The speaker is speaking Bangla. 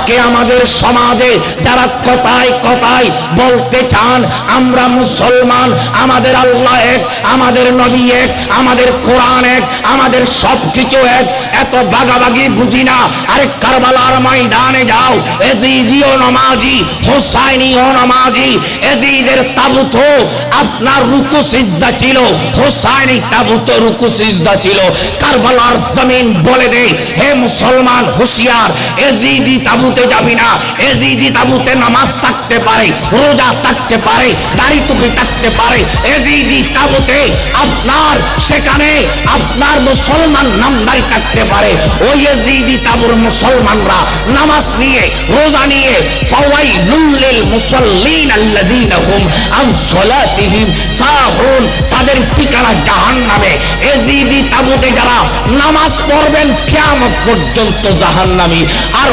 আজকে আমাদের সমাজে যারা কথায় কথায় বলতে চান আমরা মুসলমান, আমাদের আল্লাহ এক, আমাদের নবী এক, আমাদের কোরআন এক, আমাদের সবকিছু এক, এত ভাগাভাগি বুঝি না। আরে কারবালার ময়দানে যাও, এজিদিও নামাজি, হোসাইনিও নামাজি। এজিদের তাবুত আপনার রুকু সিজদা ছিল, হোসাইনি তাবুত রুকু সিজদা ছিল। কারবালার জমিন বলে দে, হে মুসলমান হুঁশিয়ার, এজিদি তাবুতে যাবি না। এজিদি তাবুতে নামাজ থাকতে পারে, রোজা থাকতে পারে, দাড়ি টুপি থাকতে পারে। এজিদি তাবুতে আপনার সেখানে আপনার মুসলমান নামদারি থাকতে পারে। ওই এজিদি তাবুর মুসলমানরা নামাজ নিয়ে, রোজা নিয়ে, ফাওয়াইলুল লিল মুসাল্লিন আল্লাযীনা হুম আন সালাতিহিম সাহুন, তাদের ঠিকানা জাহান্নামে। এজিদি তাবুতে যারা নামাজ পড়বেন কিয়ামত পর্যন্ত জাহান্নামী। আর